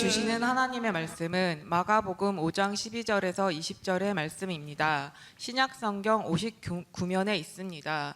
주시는 하나님의 말씀은 마가복음 5장 12절에서 20절의 말씀입니다. 신약성경 59면에 있습니다.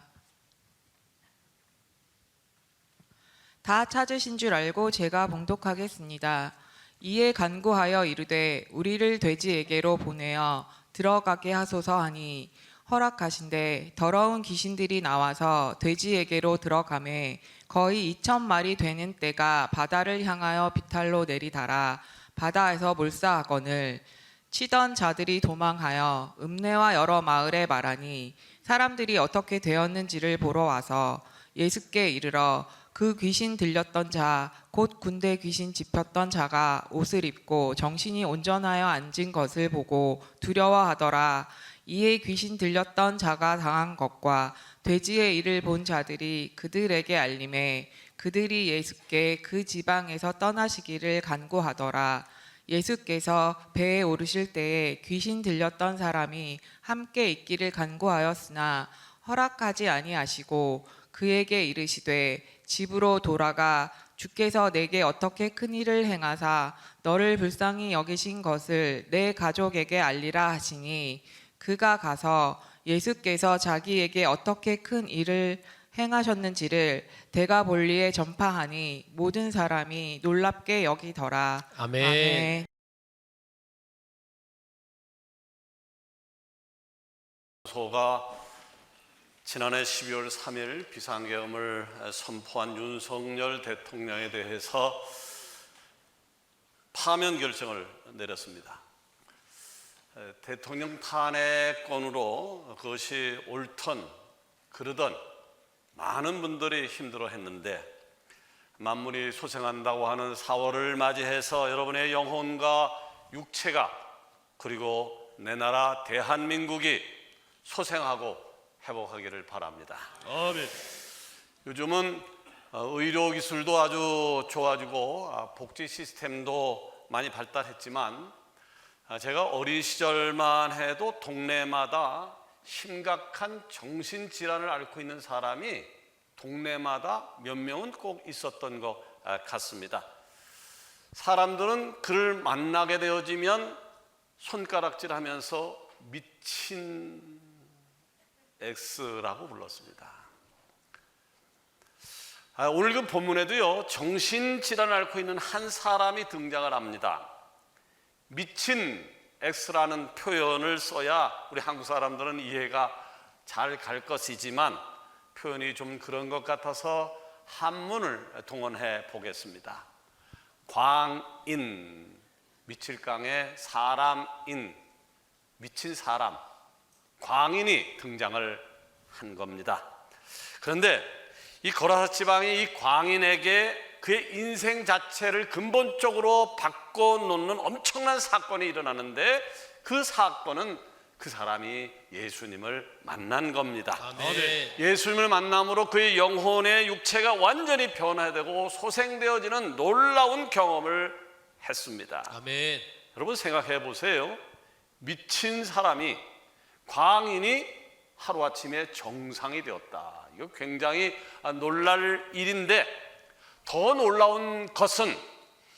다 찾으신 줄 알고 제가 봉독하겠습니다. 이에 간구하여 이르되 우리를 돼지에게로 보내어 들어가게 하소서 하니 허락하신대 더러운 귀신들이 나와서 돼지에게로 들어가매 거의 2,000마리 되는 떼가 바다를 향하여 비탈로 내리달아 바다에서 몰사하거늘 치던 자들이 도망하여 읍내와 여러 마을에 말하니 사람들이 어떻게 되었는지를 보러 와서 예수께 이르러 그 귀신 들렸던 자 곧 군대 귀신 짚혔던 자가 옷을 입고 정신이 온전하여 앉은 것을 보고 두려워하더라. 이에 귀신 들렸던 자가 당한 것과 돼지의 일을 본 자들이 그들에게 알림해 그들이 예수께 그 지방에서 떠나시기를 간구하더라. 예수께서 배에 오르실 때에 귀신 들렸던 사람이 함께 있기를 간구하였으나 허락하지 아니하시고 그에게 이르시되 집으로 돌아가 주께서 내게 어떻게 큰 일을 행하사 너를 불쌍히 여기신 것을 내 가족에게 알리라 하시니 그가 가서 예수께서 자기에게 어떻게 큰 일을 행하셨는지를 데가볼리에 전파하니 모든 사람이 놀랍게 여기더라. 아멘. 아멘. 소가 지난해 12월 3일 비상계엄을 선포한 윤석열 대통령에 대해서 파면 결정을 내렸습니다. 대통령 탄핵건으로 그것이 옳든 그르든 많은 분들이 힘들어했는데 만물이 소생한다고 하는 4월을 맞이해서 여러분의 영혼과 육체가 그리고 내 나라 대한민국이 소생하고 회복하기를 바랍니다. 아멘. 요즘은 의료 기술도 아주 좋아지고 복지 시스템도 많이 발달했지만 제가 어린 시절만 해도 동네마다 심각한 정신질환을 앓고 있는 사람이 동네마다 몇 명은 꼭 있었던 것 같습니다. 사람들은 그를 만나게 되어지면 손가락질하면서 미친 X라고 불렀습니다. 오늘 그 본문에도요 정신질환을 앓고 있는 한 사람이 등장을 합니다. 미친 X라는 표현을 써야 우리 한국 사람들은 이해가 잘 갈 것이지만 표현이 좀 그런 것 같아서 한문을 동원해 보겠습니다. 광인, 미칠강의 사람인, 미친 사람, 광인이 등장을 한 겁니다. 그런데 이 거라사 지방이 이 광인에게 그의 인생 자체를 근본적으로 바꿔놓는 엄청난 사건이 일어나는데 그 사건은 그 사람이 예수님을 만난 겁니다. 아멘. 예수님을 만남으로 그의 영혼의 육체가 완전히 변화되고 소생되어지는 놀라운 경험을 했습니다. 아멘. 여러분 생각해 보세요. 미친 사람이 광인이 하루아침에 정상이 되었다. 이거 굉장히 놀랄 일인데 더 놀라운 것은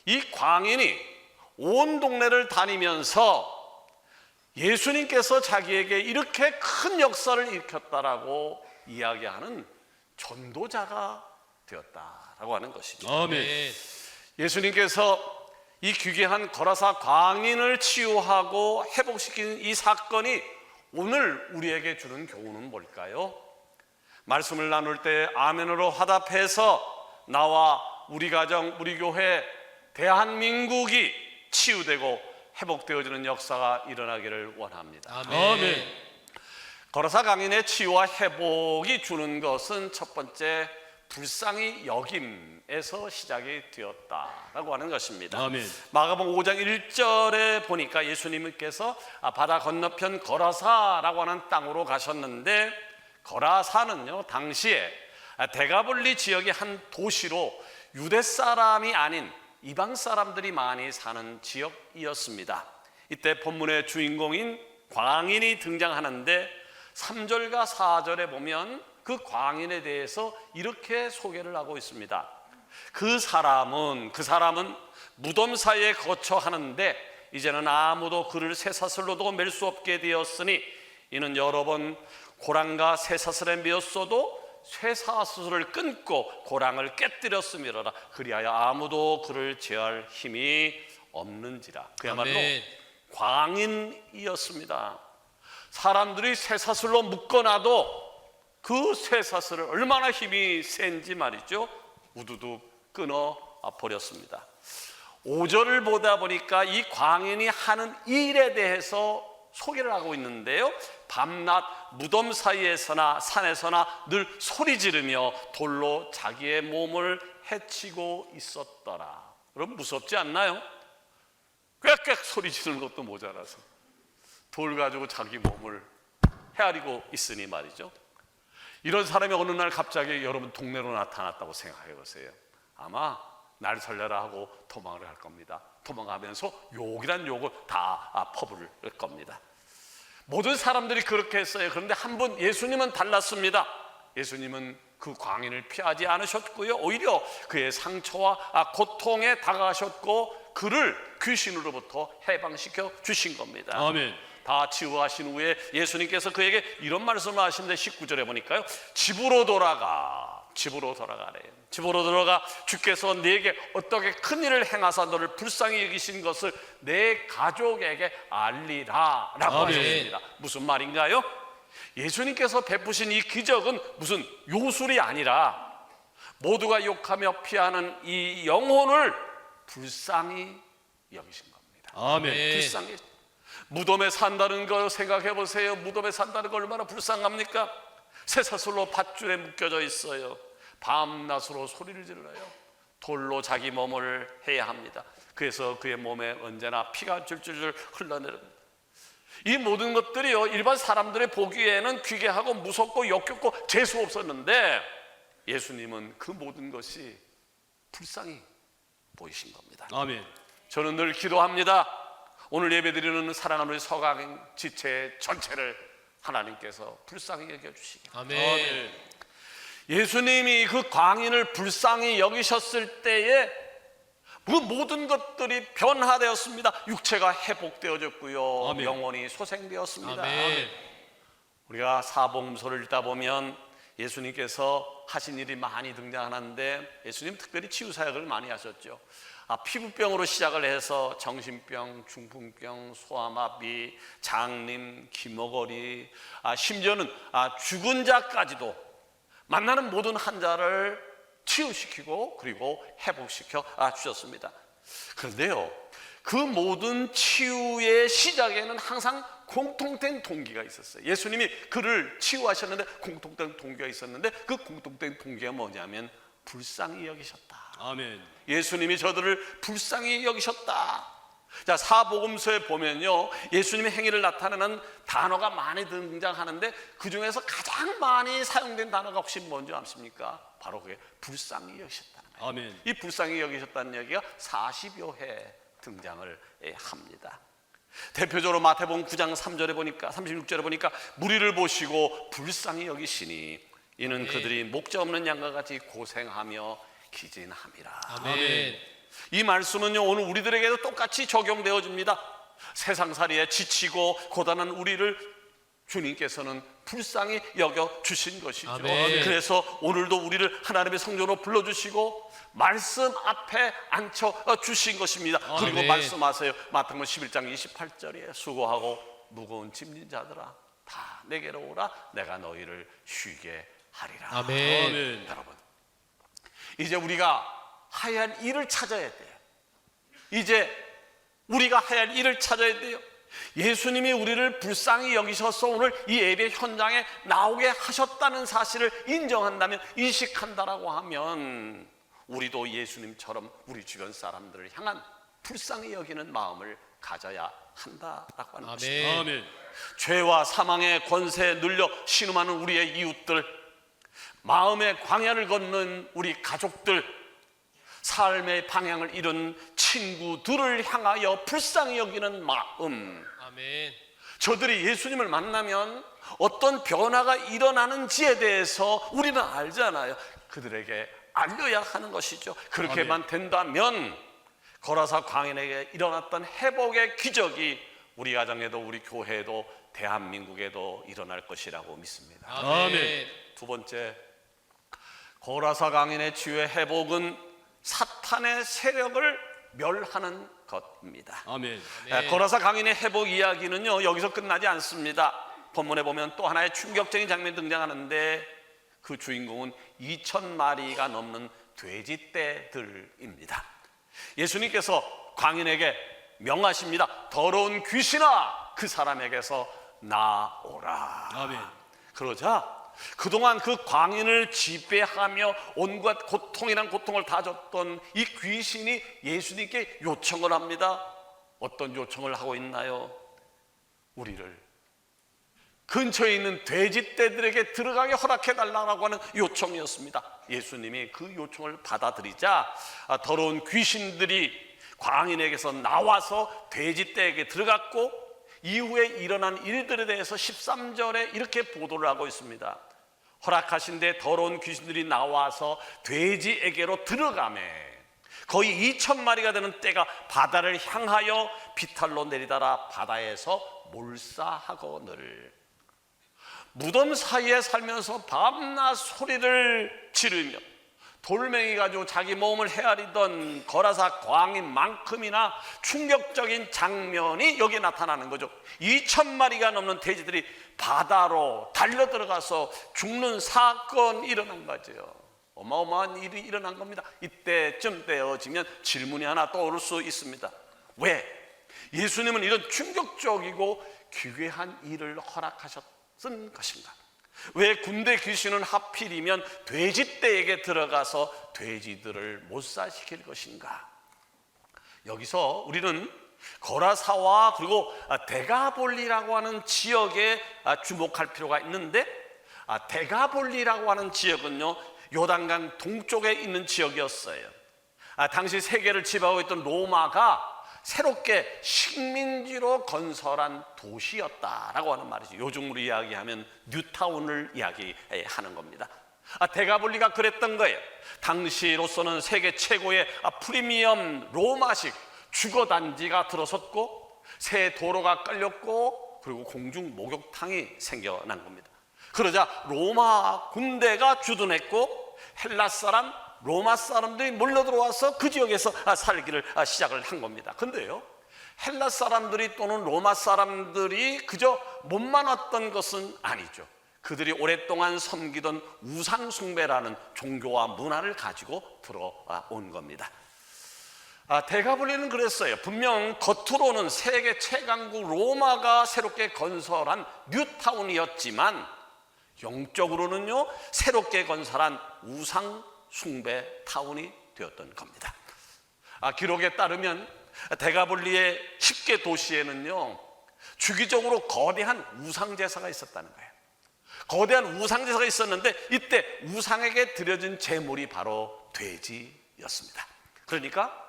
이 광인이 온 동네를 다니면서 예수님께서 자기에게 이렇게 큰 역사를 일으켰다라고 이야기하는 전도자가 되었다라고 하는 것이죠. 아멘. 예수님께서 이 귀귀한 거라사 광인을 치유하고 회복시킨 이 사건이 오늘 우리에게 주는 교훈은 뭘까요? 말씀을 나눌 때 아멘으로 화답해서 나와 우리 가정, 우리 교회, 대한민국이 치유되고 회복되어지는 역사가 일어나기를 원합니다. 아멘. 거라사 광인의 치유와 회복이 주는 것은 첫 번째 불쌍히 여김에서 시작이 되었다라고 하는 것입니다. 아멘. 마가복음 5장 1절에 보니까 예수님께서 바다 건너편 거라사라고 하는 땅으로 가셨는데 거라사는요 당시에 데가볼리 지역의 한 도시로 유대 사람이 아닌 이방 사람들이 많이 사는 지역이었습니다. 이때 본문의 주인공인 광인이 등장하는데 3절과 4절에 보면 그 광인에 대해서 이렇게 소개를 하고 있습니다. 그 사람은 무덤 사이에 거처 하는데 이제는 아무도 그를 쇠사슬로도 맬 수 없게 되었으니 이는 여러 번 고랑과 쇠사슬에 메었어도 쇠사슬을 끊고 고랑을 깨뜨렸음이로라. 그리하여 아무도 그를 제할 힘이 없는지라. 그야말로 아멘. 광인이었습니다. 사람들이 쇠사슬로 묶어놔도 그 쇠사슬을 얼마나 힘이 센지 말이죠, 우두둑 끊어 버렸습니다. 5절을 보다 보니까 이 광인이 하는 일에 대해서 소개를 하고 있는데요, 밤낮 무덤 사이에서나 산에서나 늘 소리 지르며 돌로 자기의 몸을 해치고 있었더라. 여러분 무섭지 않나요? 꽥꽥 소리 지르는 것도 모자라서 돌 가지고 자기 몸을 헤아리고 있으니 말이죠. 이런 사람이 어느 날 갑자기 여러분 동네로 나타났다고 생각해 보세요. 아마 날 살려라 하고 도망을 할 겁니다. 도망가면서 욕이란 욕을 다 퍼부을 겁니다. 모든 사람들이 그렇게 했어요. 그런데 한 분 예수님은 달랐습니다. 예수님은 그 광인을 피하지 않으셨고요, 오히려 그의 상처와 고통에 다가가셨고 그를 귀신으로부터 해방시켜 주신 겁니다. 아멘. 다 치유하신 후에 예수님께서 그에게 이런 말씀을 하시는데 19절에 보니까요, 집으로 돌아가래요. 집으로 들어가 주께서 네게 어떻게 큰 일을 행하사 너를 불쌍히 여기신 것을 내 가족에게 알리라 라고 아멘. 하셨습니다. 무슨 말인가요? 예수님께서 베푸신 이 기적은 무슨 요술이 아니라 모두가 욕하며 피하는 이 영혼을 불쌍히 여기신 겁니다. 아멘. 불쌍히. 무덤에 산다는 거 생각해 보세요. 무덤에 산다는 거 얼마나 불쌍합니까? 쇠사슬로 밧줄에 묶여져 있어요. 밤낮으로 소리를 질러요. 돌로 자기 몸을 해야 합니다. 그래서 그의 몸에 언제나 피가 줄줄줄 흘러내립니다. 이 모든 것들이요, 일반 사람들의 보기에는 귀괴하고 무섭고 역겹고 재수 없었는데 예수님은 그 모든 것이 불쌍히 보이신 겁니다. 아멘. 저는 늘 기도합니다. 오늘 예배드리는 사랑하는 우리 서강 지체 전체를 하나님께서 불쌍히 여겨주시기 바랍니다. 아멘. 예수님이 그 광인을 불쌍히 여기셨을 때에 그 모든 것들이 변화되었습니다. 육체가 회복되어졌고요, 아멘. 영혼이 소생되었습니다. 아멘. 우리가 사복음서를 읽다 보면 예수님께서 하신 일이 많이 등장하는데 예수님 특별히 치유사역을 많이 하셨죠. 피부병으로 시작을 해서 정신병, 중풍병, 소아마비, 장님, 기머거리, 심지어는 죽은 자까지도 만나는 모든 환자를 치유시키고 그리고 회복시켜 주셨습니다. 그런데요, 그 모든 치유의 시작에는 항상 공통된 동기가 있었어요. 예수님이 그를 치유하셨는데 공통된 동기가 있었는데 그 공통된 동기가 뭐냐면 불쌍히 여기셨다. 아멘. 예수님이 저들을 불쌍히 여기셨다. 자, 사복음서에 보면요, 예수님의 행위를 나타내는 단어가 많이 등장하는데 그 중에서 가장 많이 사용된 단어가 혹시 뭔지 아십니까? 바로 그게 불쌍히 여기셨다는 거예요. 아멘. 이 불쌍히 여기셨다는 얘기가 40여 회 등장을 합니다. 대표적으로 마태복음 9장 3절에 보니까 36절에 보니까 무리를 보시고 불쌍히 여기시니 이는 그들이 목자 없는 양과 같이 고생하며 기진함이라. 아멘. 이 말씀은요, 오늘 우리들에게도 똑같이 적용되어집니다. 세상살이에 지치고 고단한 우리를 주님께서는 불쌍히 여겨 주신 것이죠. 아멘. 그래서 오늘도 우리를 하나님의 성전으로 불러주시고 말씀 앞에 앉혀 주신 것입니다. 그리고 아멘. 말씀하세요. 마태복음 11장 28절에 수고하고 무거운 짐진 자들아 다 내게로 오라 내가 너희를 쉬게 하리라. 아멘. 아멘. 여러분, 이제 우리가 해야 할 일을 찾아야 돼요. 이제 우리가 해야 할 일을 찾아야 돼요. 예수님이 우리를 불쌍히 여기셔서 오늘 이 예배 현장에 나오게 하셨다는 사실을 인정한다면, 인식한다라고 하면 우리도 예수님처럼 우리 주변 사람들을 향한 불쌍히 여기는 마음을 가져야 한다라고 하는 것입니다. 아멘. 아멘. 죄와 사망의 권세에 눌려 신음하는 우리의 이웃들, 마음의 광야를 걷는 우리 가족들, 삶의 방향을 잃은 친구들을 향하여 불쌍히 여기는 마음, 아멘. 저들이 예수님을 만나면 어떤 변화가 일어나는지에 대해서 우리는 알잖아요. 그들에게 알려야 하는 것이죠. 그렇게만 된다면 거라사 광인에게 일어났던 회복의 기적이 우리 가정에도 우리 교회에도 대한민국에도 일어날 것이라고 믿습니다. 아멘. 두 번째, 거라사 광인의 치유의 회복은 사탄의 세력을 멸하는 것입니다. 아멘. 거라사 광인의 회복 이야기는요, 여기서 끝나지 않습니다. 본문에 보면 또 하나의 충격적인 장면이 등장하는데 그 주인공은 2,000마리가 넘는 돼지떼들입니다. 예수님께서 광인에게 명하십니다. 더러운 귀신아, 그 사람에게서 나오라. 아멘. 그러자 그동안 그 광인을 지배하며 온갖 고통이란 고통을 다 줬던 이 귀신이 예수님께 요청을 합니다. 어떤 요청을 하고 있나요? 우리를 근처에 있는 돼지떼들에게 들어가게 허락해달라고 하는 요청이었습니다. 예수님이 그 요청을 받아들이자 더러운 귀신들이 광인에게서 나와서 돼지떼에게 들어갔고, 이후에 일어난 일들에 대해서 13절에 이렇게 보도를 하고 있습니다. 허락하신 데 더러운 귀신들이 나와서 돼지에게로 들어가매 거의 2,000마리가 되는 떼가 바다를 향하여 비탈로 내리다라 바다에서 몰사하거늘. 무덤 사이에 살면서 밤낮 소리를 지르며 돌멩이 가지고 자기 몸을 헤아리던 거라사 광인만큼이나 충격적인 장면이 여기에 나타나는 거죠. 2,000마리가 넘는 돼지들이 바다로 달려 들어가서 죽는 사건이 일어난 거죠. 어마어마한 일이 일어난 겁니다. 이때쯤 되어지면 질문이 하나 떠오를 수 있습니다. 왜 예수님은 이런 충격적이고 기괴한 일을 허락하셨던 것인가? 왜 군대 귀신은 하필이면 돼지떼에게 들어가서 돼지들을 몰살시킬 것인가? 여기서 우리는 거라사와 그리고 데가볼리라고 하는 지역에 주목할 필요가 있는데, 데가볼리라고 하는 지역은요, 요단강 동쪽에 있는 지역이었어요. 당시 세계를 지배하고 있던 로마가 새롭게 식민지로 건설한 도시였다라고 하는 말이죠. 요즘으로 이야기하면 뉴타운을 이야기하는 겁니다. 데가볼리가 그랬던 거예요. 당시로서는 세계 최고의 프리미엄 로마식 주거단지가 들어섰고, 새 도로가 깔렸고, 그리고 공중 목욕탕이 생겨난 겁니다. 그러자 로마 군대가 주둔했고, 헬라 사람, 로마 사람들이 몰려 들어와서 그 지역에서 살기를 시작을 한 겁니다. 근데요, 헬라 사람들이 또는 로마 사람들이 그저 몸만 왔던 것은 아니죠. 그들이 오랫동안 섬기던 우상 숭배라는 종교와 문화를 가지고 들어온 겁니다. 데가볼리는 그랬어요. 분명 겉으로는 세계 최강국 로마가 새롭게 건설한 뉴타운이었지만 영적으로는요, 새롭게 건설한 우상 숭배 타운이 되었던 겁니다. 기록에 따르면 데가볼리의 10개 도시에는요, 주기적으로 거대한 우상제사가 있었다는 거예요. 거대한 우상제사가 있었는데 이때 우상에게 드려진 제물이 바로 돼지였습니다. 그러니까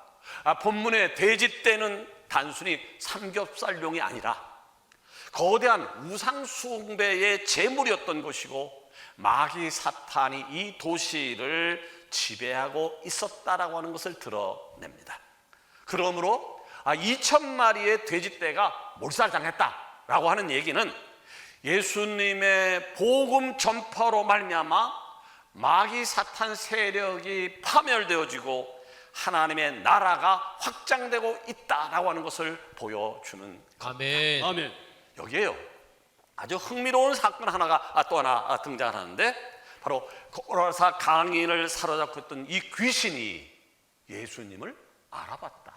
본문의 돼지떼는 단순히 삼겹살용이 아니라 거대한 우상 숭배의 제물이었던 것이고, 마귀 사탄이 이 도시를 지배하고 있었다라고 하는 것을 드러냅니다. 그러므로 2,000마리의 돼지떼가 몰살당했다라고 하는 얘기는 예수님의 복음 전파로 말미암아 마귀 사탄 세력이 파멸되어지고 하나님의 나라가 확장되고 있다라고 하는 것을 보여주는 겁니다. 아멘. 아멘. 여기에요, 아주 흥미로운 사건 하나가 또 하나 등장하는데, 바로 거라사 광인을 사로잡고 있던 이 귀신이 예수님을 알아봤다.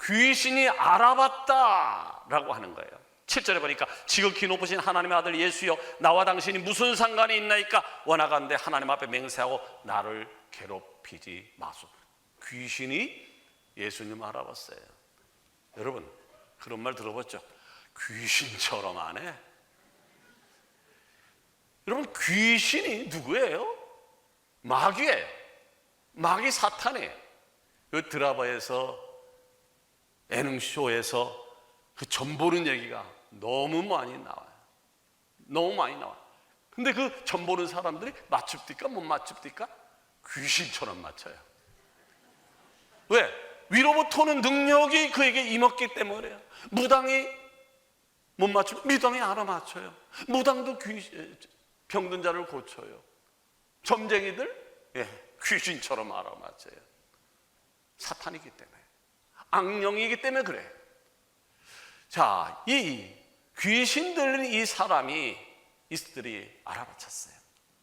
귀신이 알아봤다라고 하는 거예요. 7절에 보니까 지극히 높으신 하나님의 아들 예수여, 나와 당신이 무슨 상관이 있나이까? 원하건대 하나님 앞에 맹세하고 나를 괴롭히지 마소. 귀신이 예수님을 알아봤어요. 여러분, 그런 말 들어봤죠? 귀신처럼 하네. 여러분, 귀신이 누구예요? 마귀예요. 마귀 사탄이에요. 이 드라마에서, 예능쇼에서 그 점 보는 얘기가 너무 많이 나와요. 너무 많이 나와요. 근데 그 점 보는 사람들이 맞춥니까? 못 맞춥니까? 귀신처럼 맞춰요. 왜? 위로부터 오는 능력이 그에게 임했기 때문에요. 무당이 못 맞추면 미당이 알아맞혀요. 무당도 병든 자를 고쳐요. 점쟁이들 귀신처럼 알아맞혀요. 사탄이기 때문에, 악령이기 때문에 그래. 자, 이 귀신 들린 이 사람이 이들이 알아맞혔어요.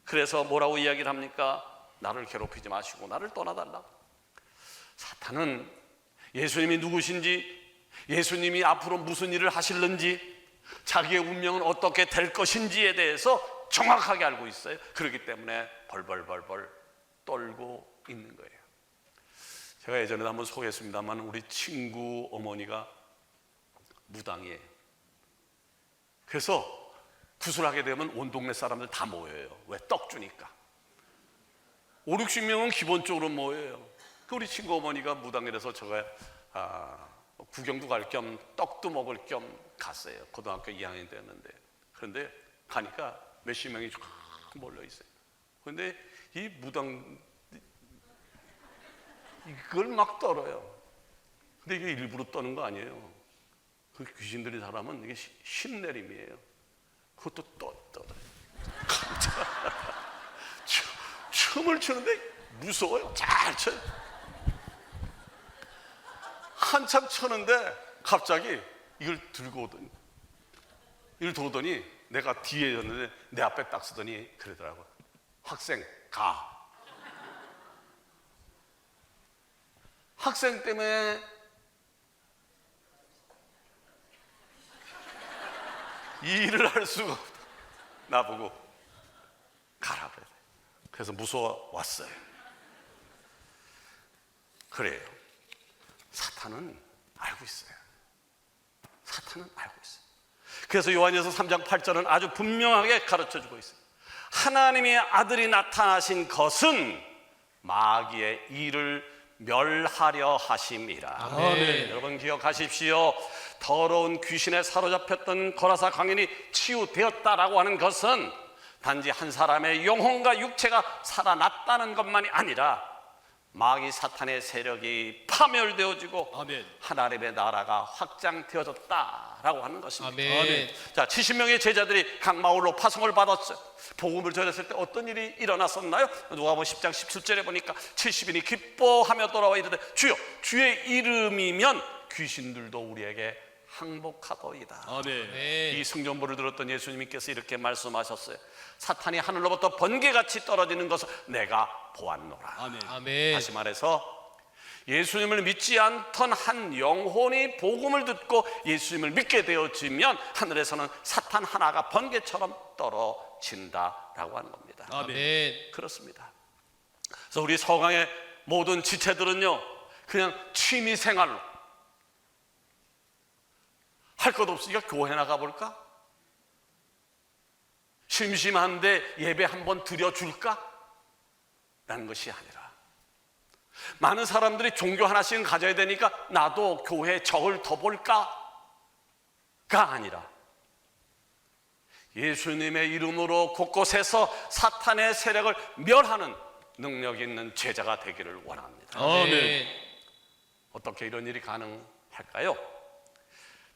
그래서 뭐라고 이야기를 합니까? 나를 괴롭히지 마시고 나를 떠나달라. 사탄은 예수님이 누구신지, 예수님이 앞으로 무슨 일을 하실는지, 자기의 운명은 어떻게 될 것인지에 대해서 정확하게 알고 있어요. 그렇기 때문에 벌벌벌벌 떨고 있는 거예요. 제가 예전에 한번 소개했습니다만 우리 친구 어머니가 무당이에요. 그래서 구슬하게 되면 온 동네 사람들 다 모여요. 왜? 떡 주니까. 5, 60명은 기본적으로 모여요. 우리 친구 어머니가 무당이라서 제가 구경도 갈 겸 떡도 먹을 겸 갔어요. 고등학교 2학년 됐는데. 그런데 가니까 몇십 명이 쫙 몰려 있어요. 그런데 이 무당 이걸 막 떨어요. 근데 이게 일부러 떠는 거 아니에요. 그 귀신 들린 사람은 이게 신내림이에요. 그것도 떨어요. 춤을 추는데 무서워요. 잘 춰요. 한참 쳤는데 갑자기 이걸 들고 오더니, 이걸 도더니 내가 뒤에 였는데 내 앞에 딱 서더니 그러더라고. 학생 가. 학생 때문에 이 일을 할 수가 없다. 나보고 가라 그래. 그래서 무서워 왔어요. 그래요. 사탄은 알고 있어요. 사탄은 알고 있어요. 그래서 요한일서 3장 8절은 아주 분명하게 가르쳐주고 있어요. 하나님의 아들이 나타나신 것은 마귀의 일을 멸하려 하심이라. 아멘. 여러분 기억하십시오. 더러운 귀신에 사로잡혔던 거라사 광인이 치유되었다라고 하는 것은 단지 한 사람의 영혼과 육체가 살아났다는 것만이 아니라 마귀 사탄의 세력이 파멸되어지고 아멘. 하나님의 나라가 확장되어졌다라고 하는 것입니다. 아멘. 자, 70명의 제자들이 각 마을로 파송을 받았어요. 복음을 전했을 때 어떤 일이 일어났었나요? 누가복음 10장 17절에 보니까 70인이 기뻐하며 돌아와 이르되 주여 주의 이름이면 귀신들도 우리에게 항복하더이다. 아멘. 이 성전부를 들었던 예수님께서 이렇게 말씀하셨어요. 사탄이 하늘로부터 번개같이 떨어지는 것을 내가 보았노라. 아멘. 아멘. 다시 말해서 예수님을 믿지 않던 한 영혼이 복음을 듣고 예수님을 믿게 되어지면 하늘에서는 사탄 하나가 번개처럼 떨어진다라고 하는 겁니다. 아멘. 그렇습니다. 그래서 우리 서강의 모든 지체들은요, 그냥 취미 생활로 할 것 없으니까 교회 나가볼까? 심심한데 예배 한번 드려줄까? 라는 것이 아니라, 많은 사람들이 종교 하나씩은 가져야 되니까 나도 교회에 적을 더 볼까? 가 아니라 예수님의 이름으로 곳곳에서 사탄의 세력을 멸하는 능력 있는 제자가 되기를 원합니다. 아멘. 어떻게 이런 일이 가능할까요?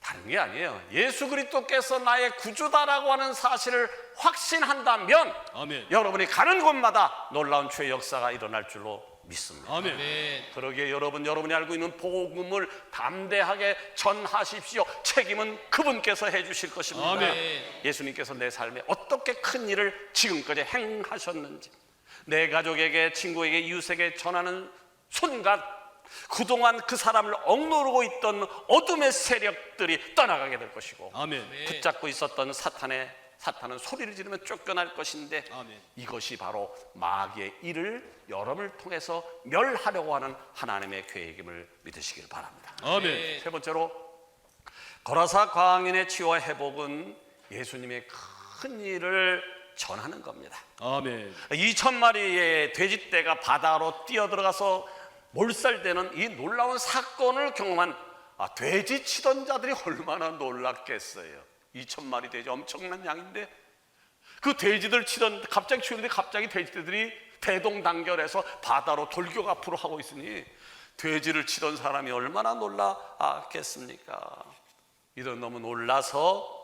다른 게 아니에요. 예수 그리스도께서 나의 구주다라고 하는 사실을 확신한다면 아멘. 여러분이 가는 곳마다 놀라운 죄의 역사가 일어날 줄로 믿습니다. 아멘. 아멘. 그러기에 여러분이 알고 있는 복음을 담대하게 전하십시오. 책임은 그분께서 해주실 것입니다. 아멘. 예수님께서 내 삶에 어떻게 큰 일을 지금까지 행하셨는지, 내 가족에게, 친구에게, 이웃에게 전하는 순간 그동안 그 사람을 억누르고 있던 어둠의 세력들이 떠나가게 될 것이고, 아멘. 붙잡고 있었던 사탄은 소리를 지르면 쫓겨날 것인데, 아멘. 이것이 바로 마귀의 일을 여러분을 통해서 멸하려고 하는 하나님의 계획임을 믿으시길 바랍니다. 아멘. 세 번째로, 거라사 광인의 치유와 회복은 예수님의 큰 일을 전하는 겁니다. 아멘. 2,000마리의 돼지떼가 바다로 뛰어들어가서 몰살되는 이 놀라운 사건을 경험한 돼지 치던 자들이 얼마나 놀랐겠어요. 2,000마리 돼지, 엄청난 양인데 그 돼지들 치던, 갑자기 치우는데 갑자기 돼지들이 대동단결해서 바다로 돌격 앞으로 하고 있으니 돼지를 치던 사람이 얼마나 놀랐겠습니까? 이런 너무 놀라서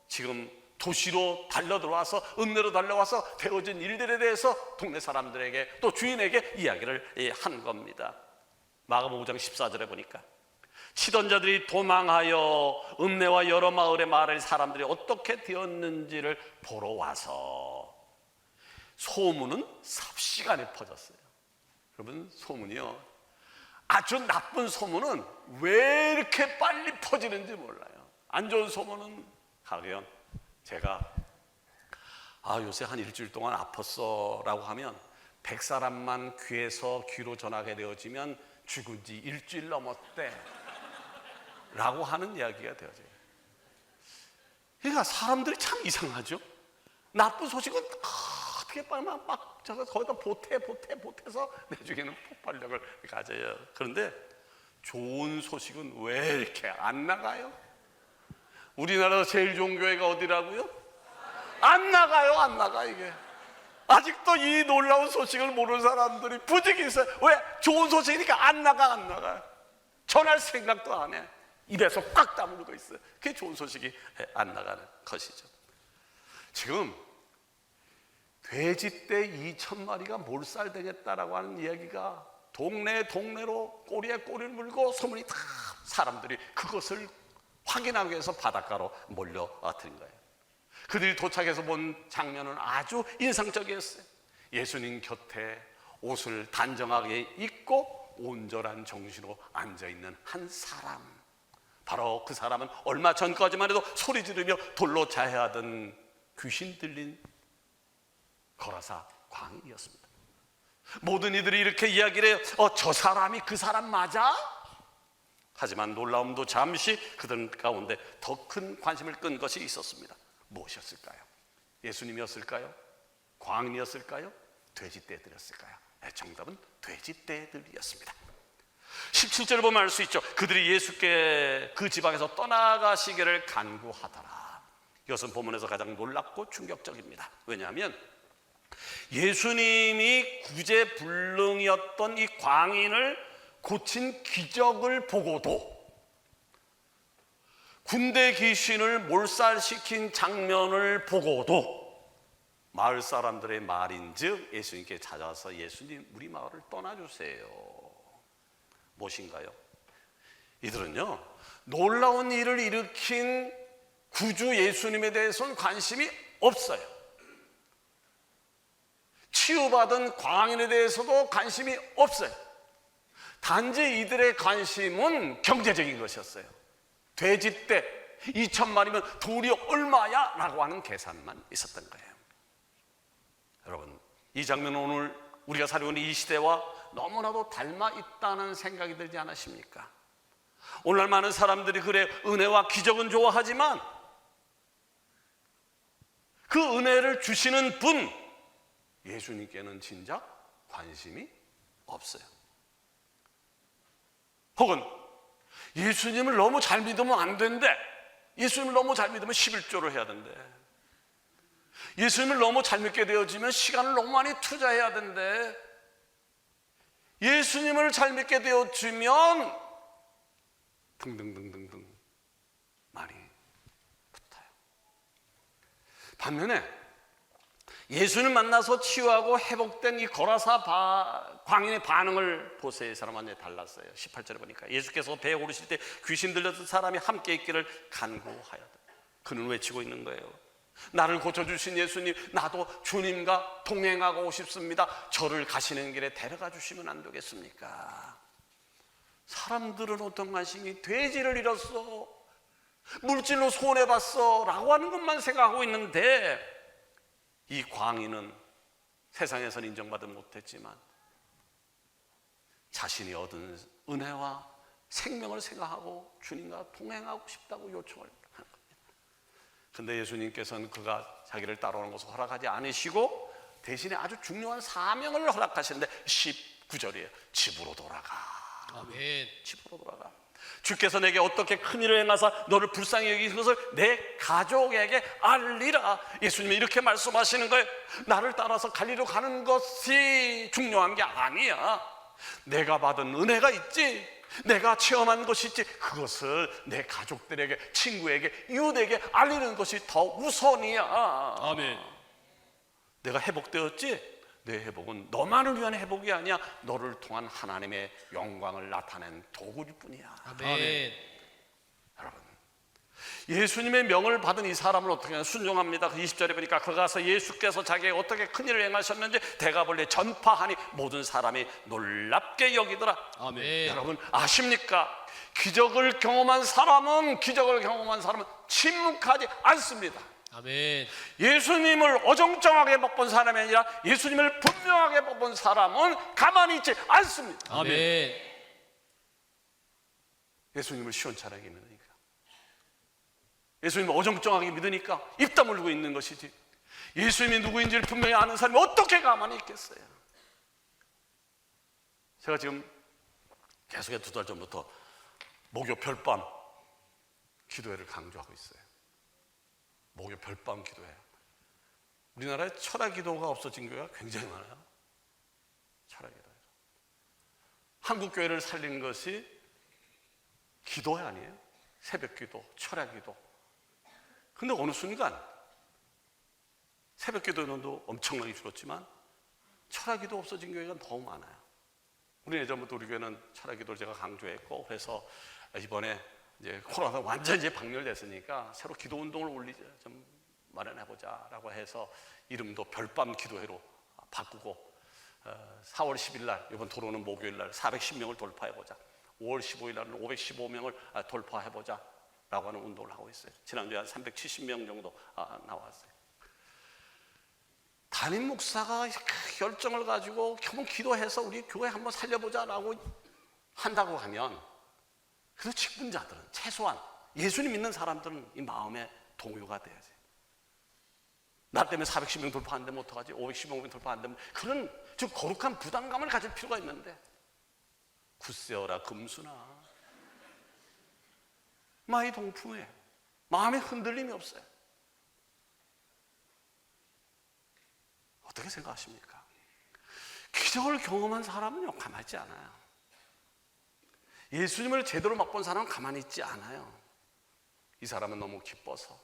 지금 도시로 달려들어와서 읍내로 달려와서 되어진 일들에 대해서 동네 사람들에게 또 주인에게 이야기를 한 겁니다. 마가복음 5장 14절에 보니까 치던 자들이 도망하여 읍내와 여러 마을의 말을 사람들이 어떻게 되었는지를 보러 와서 소문은 삽시간에 퍼졌어요. 여러분, 소문이요, 아주 나쁜 소문은 왜 이렇게 빨리 퍼지는지 몰라요. 안 좋은 소문은 가령 제가 요새 한 일주일 동안 아팠어 라고 하면 100사람만 귀에서 귀로 전하게 되어지면 죽은 지 일주일 넘었대 라고 하는 이야기가 되어져요. 그러니까 사람들이 참 이상하죠. 나쁜 소식은 어떻게 빨리만 막 거기다 보태서 내중에는 폭발력을 가져요. 그런데 좋은 소식은 왜 이렇게 안 나가요? 우리나라에서 제일 좋은 교회가 어디라고요? 안 나가 이게. 아직도 이 놀라운 소식을 모르는 사람들이 부득이 있어요. 왜? 좋은 소식이니까 안 나가요. 전할 생각도 안 해. 입에서 꽉 다물고 있어요. 그게 좋은 소식이 안 나가는 것이죠. 지금 돼지떼 2,000마리가 몰살되겠다라고 하는 이야기가 동네로 꼬리에 꼬리를 물고 소문이 다, 사람들이 그것을 확인하기 위해서 바닷가로 몰려드는 거예요. 그들이 도착해서 본 장면은 아주 인상적이었어요. 예수님 곁에 옷을 단정하게 입고 온전한 정신으로 앉아있는 한 사람, 바로 그 사람은 얼마 전까지만 해도 소리 지르며 돌로 자해하던 귀신 들린 거라사 광인이었습니다. 모든 이들이 이렇게 이야기를 해요. 저 사람이 그 사람 맞아? 하지만 놀라움도 잠시 그들 가운데 더 큰 관심을 끈 것이 있었습니다. 무엇이었을까요? 예수님이었을까요? 광인이었을까요? 돼지떼들이었을까요? 정답은 돼지떼들이었습니다. 17절을 보면 알 수 있죠. 그들이 예수께 그 지방에서 떠나가시기를 간구하더라. 이것은 본문에서 가장 놀랍고 충격적입니다. 왜냐하면 예수님이 구제불능이었던 이 광인을 고친 기적을 보고도, 군대 귀신을 몰살시킨 장면을 보고도 마을 사람들의 말인즉 예수님께 찾아와서 예수님, 우리 마을을 떠나주세요. 무엇인가요? 이들은요, 놀라운 일을 일으킨 구주 예수님에 대해서는 관심이 없어요. 치유받은 광인에 대해서도 관심이 없어요. 단지 이들의 관심은 경제적인 것이었어요. 돼지떼 2,000마리면 돈이 얼마야? 라고 하는 계산만 있었던 거예요. 여러분, 이 장면은 오늘 우리가 살고 있는 이 시대와 너무나도 닮아 있다는 생각이 들지 않으십니까? 오늘날 많은 사람들이 그래, 은혜와 기적은 좋아하지만 그 은혜를 주시는 분, 예수님께는 진작 관심이 없어요. 혹은 예수님을 너무 잘 믿으면 안 된대. 예수님을 너무 잘 믿으면 11조를 해야 된대. 예수님을 너무 잘 믿게 되어지면 시간을 너무 많이 투자해야 된대. 예수님을 잘 믿게 되어지면 등등등등등 많이 붙어요. 반면에 예수님 만나서 치유하고 회복된 이 거라사 광인의 반응을 보세요. 이 사람 완전히 달랐어요. 18절에 보니까 예수께서 배에 오르실 때 귀신 들렸던 사람이 함께 있기를 간구하였다. 그는 외치고 있는 거예요. 나를 고쳐주신 예수님, 나도 주님과 동행하고 싶습니다. 저를 가시는 길에 데려가 주시면 안 되겠습니까? 사람들은 어떤 관심이, 돼지를 잃었어, 물질로 손해봤어 라고 하는 것만 생각하고 있는데, 이 광인은 세상에서는 인정받지 못했지만 자신이 얻은 은혜와 생명을 생각하고 주님과 동행하고 싶다고 요청을 하는 겁니다. 그런데 예수님께서는 그가 자기를 따라오는 것을 허락하지 않으시고 대신에 아주 중요한 사명을 허락하시는데 19절이에요. 집으로 돌아가. 아멘. 집으로 돌아가. 주께서 내게 어떻게 큰 일을 행하사 너를 불쌍히 여기신 것을 내 가족에게 알리라. 예수님이 이렇게 말씀하시는 거예요. 나를 따라서 갈리로 가는 것이 중요한 게 아니야. 내가 받은 은혜가 있지, 내가 체험한 것이 있지, 그것을 내 가족들에게, 친구에게, 이웃에게 알리는 것이 더 우선이야. 아멘. 내가 회복되었지? 내 회복은 너만을 위한 회복이 아니야. 너를 통한 하나님의 영광을 나타낸 도구일 뿐이야. 아멘. 여러분, 예수님의 명을 받은 이 사람을 어떻게 하냐? 순종합니다. 20절에 보니까 그가 가서 예수께서 자기에게 어떻게 큰일을 행하셨는지 대가벌리에 전파하니 모든 사람이 놀랍게 여기더라. 아멘. 여러분 아십니까? 기적을 경험한 사람은 침묵하지 않습니다. 아멘. 예수님을 어정쩡하게 못 사람이 아니라 예수님을 분명하게 못 사람은 가만히 있지 않습니다. 아멘. 예수님을 시원찮게 믿으니까, 예수님을 어정쩡하게 믿으니까 입 다물고 있는 것이지, 예수님이 누구인지를 분명히 아는 사람이 어떻게 가만히 있겠어요? 제가 지금 계속해서 2달 전부터 목요 별밤 기도회를 강조하고 있어요. 목요 별밤 기도회. 우리나라에 철학 기도가 없어진 교회가 굉장히 많아요. 철학 기도. 한국 교회를 살린 것이 기도 아니에요? 새벽 기도, 철학 기도. 근데 어느 순간 새벽 기도 인원도 엄청나게 줄었지만 철학 기도 없어진 교회가 너무 많아요. 우리 예전부터 우리 교회는 철학 기도를 제가 강조했고, 그래서 이번에 이제 코로나가 완전히 이제 박멸됐으니까 새로 기도 운동을 좀 마련해보자라고 해서 이름도 별밤 기도회로 바꾸고 4월 10일 날, 이번 들어오는 목요일 날 410명을 돌파해보자, 5월 15일 날은 515명을 돌파해보자 라고 하는 운동을 하고 있어요. 지난주에 한 370명 정도 나왔어요. 담임 목사가 그 열정을 가지고 한번 기도해서 우리 교회 한번 살려보자라고 한다고 하면, 그 직분자들은, 최소한 예수님 믿는 사람들은 이 마음에 동요가 돼야지. 나 때문에 410명 돌파 안 되면 어떡하지? 515명 돌파 안 되면, 그런 좀 거룩한 부담감을 가질 필요가 있는데, 굳세어라 금수나 마이 동풍에 마음에 흔들림이 없어요. 어떻게 생각하십니까? 기적을 경험한 사람은요, 가만히 있지 않아요. 예수님을 제대로 맛본 사람은 가만히 있지 않아요. 이 사람은 너무 기뻐서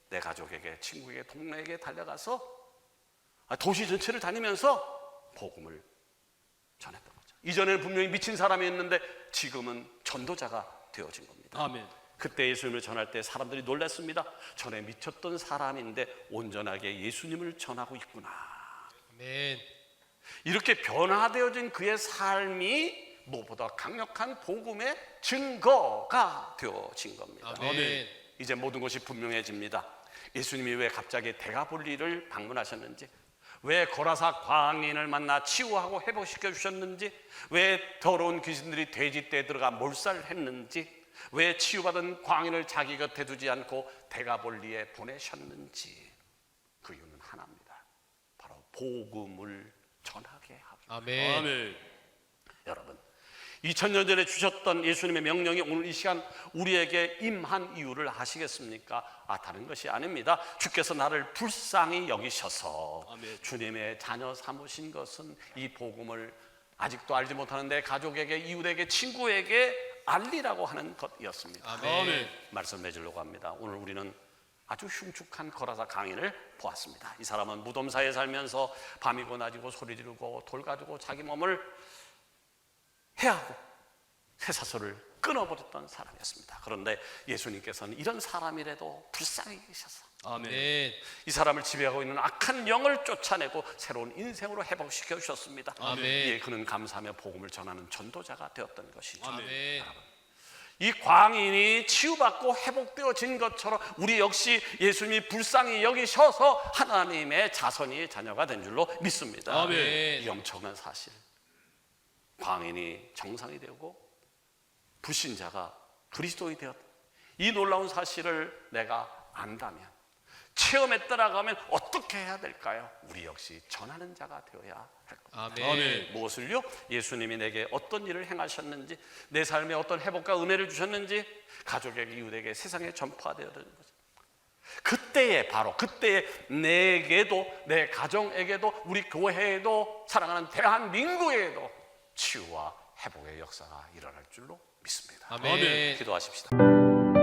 내 가족에게, 친구에게, 동네에게 달려가서 도시 전체를 다니면서 복음을 전했던 거죠. 이전에는 분명히 미친 사람이었는데 지금은 전도자가 되어진 겁니다. 아멘. 그때 예수님을 전할 때 사람들이 놀랐습니다. 전에 미쳤던 사람인데 온전하게 예수님을 전하고 있구나. 아멘. 이렇게 변화되어진 그의 삶이 무엇보다 강력한 복음의 증거가 되어진 겁니다. 아멘. 이제 모든 것이 분명해집니다. 예수님이 왜 갑자기 데가볼리를 방문하셨는지, 왜 고라사 광인을 만나 치유하고 회복시켜 주셨는지, 왜 더러운 귀신들이 돼지떼에 들어가 몰살했는지, 왜 치유받은 광인을 자기 곁에 두지 않고 데가볼리에 보내셨는지, 그 이유는 하나입니다. 바로 복음을 전하게 하기. 아멘. 아멘. 여러분, 2000년 전에 주셨던 예수님의 명령이 오늘 이 시간 우리에게 임한 이유를 아시겠습니까? 다른 것이 아닙니다. 주께서 나를 불쌍히 여기셔서 아멘. 주님의 자녀 삼으신 것은 이 복음을 아직도 알지 못하는 내 가족에게, 이웃에게, 친구에게 알리라고 하는 것이었습니다. 아멘. 말씀 맺으려고 합니다. 오늘 우리는 아주 흉측한 거라사 강인을 보았습니다. 이 사람은 무덤사에 살면서 밤이고 낮이고 소리 지르고 돌 가지고 자기 몸을 해하고 쇠사슬을 끊어버렸던 사람이었습니다. 그런데 예수님께서는 이런 사람이라도 불쌍히 계셔서 아멘. 이 사람을 지배하고 있는 악한 영을 쫓아내고 새로운 인생으로 회복시켜 주셨습니다. 아멘. 예, 그는 감사하며 복음을 전하는 전도자가 되었던 것이죠. 아멘. 이 광인이 치유받고 회복되어진 것처럼 우리 역시 예수님이 불쌍히 여기셔서 하나님의 자손이 자녀가 된 줄로 믿습니다. 아멘. 이 엄청난 사실, 광인이 정상이 되고 불신자가 그리스도인이 되었다, 이 놀라운 사실을 내가 안다면, 체험에 따라가면 어떻게 해야 될까요? 우리 역시 전하는 자가 되어야 할 겁니다. 아멘. 무엇을요? 예수님이 내게 어떤 일을 행하셨는지, 내 삶에 어떤 회복과 은혜를 주셨는지 가족에게, 이웃에게, 세상에 전파되어야 되는 거죠. 그때에 바로 그때에 내게도 내 가정에게도 우리 교회에도 사랑하는 대한민국에도 치유와 회복의 역사가 일어날 줄로 믿습니다. 아멘. 기도하십시다.